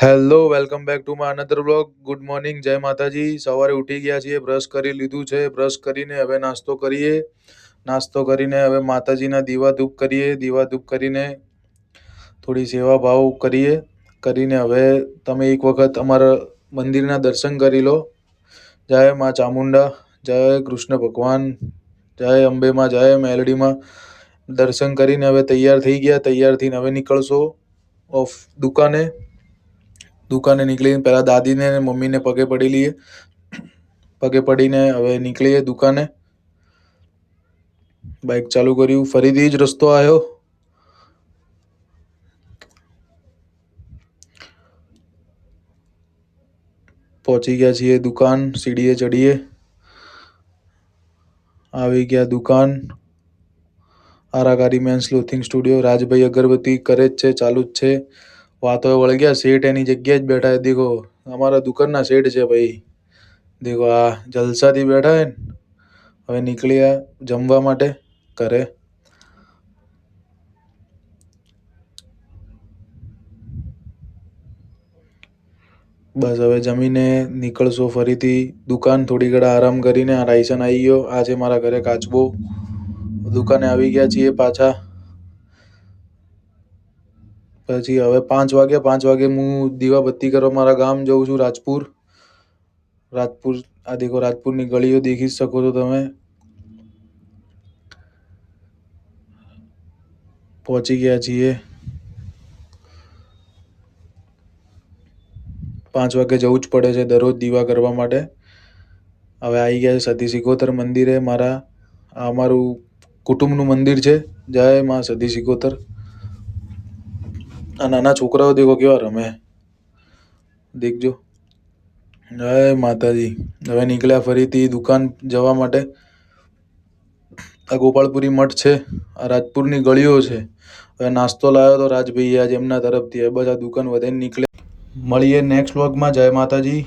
Hello welcome back to my another vlog. Good morning, જય માતાજી. સવારે ઉઠી ગયા છીએ, બ્રશ કરી લીધું છે. બ્રશ કરીને હવે નાસ્તો કરીએ. નાસ્તો કરીને હવે માતાજીના દીવા ધૂપ કરીએ. દીવા ધૂપ કરીને થોડી સેવા ભાવ કરીએ. કરીને હવે તમે એક વખત અમારા મંદિરના દર્શન કરી લો. જય મા ચામુંડા, જય કૃષ્ણ ભગવાન, જય અંબેમાં, જય મેલડીમાં. દર્શન કરીને હવે તૈયાર થઈ ગયા. તૈયાર થઈને હવે નીકળશો ઓફ દુકાને નીકળીને પહેલાં દાદીને અને મમ્મીને પગે પડી લઈએ. પગે પડીને હવે નીકળીએ દુકાને. બાઇક ચાલુ કર્યું, ફરીથી જ રસ્તો આવ્યો. પહોંચી ગયા છીએ દુકાન. સીડીએ ચડીએ, આવી ગયા દુકાન. આરાકારી મેન્સ ક્લોથિંગ સ્ટુડિયો. રાજભાઈ અગરબત્તી કરે જ છે, ચાલુ જ છે. વાતો વળગ્યા. શેઠ એની જગ્યાએ જ બેઠા. દેખો અમારા દુકાનના શેઠ છે ભાઈ. દેખો આ જલસાથી બેઠા હે ને. હવે નીકળ્યા જમવા માટે ઘરે. બસ હવે જમીને નીકળશો ફરીથી દુકાન. થોડી ઘણા આરામ કરીને આ રાયસન આવી ગયો. આ છે મારા ઘરે કાચબો. દુકાને આવી ગયા છીએ પાછા. પછી હવે 5 વાગ્યા. 5 વાગે હું દીવાબત્તી કરવા મારા ગામ જઉં છું, રાજપુર. આ દેખો રાજપુરની ગળીઓ દેખી શકો છો તમે. પહોંચી ગયા છીએ. 5 વાગે જવું જ પડે છે દરરોજ દીવા કરવા માટે. હવે આવી ગયા છે સતી સિકોતર મંદિરે. અમારું કુટુંબનું મંદિર છે. જય માં સતી સિકોતર. આ નાના છોકરાઓ દેખો કેવા રમે, દેખજો. જય માતાજી. હવે નીકળ્યા ફરીથી દુકાન જવા માટે. આ ગોપાળપુરી મઠ છે. આ રાજપુરની ગળીઓ છે. હવે નાસ્તો લાવ્યો તો રાજભાઈ આજે એમના તરફથી. બસ આ દુકાન વધારીને નીકળ્યા. મળીએ નેક્સ્ટ વ્લોગમાં. જય માતાજી.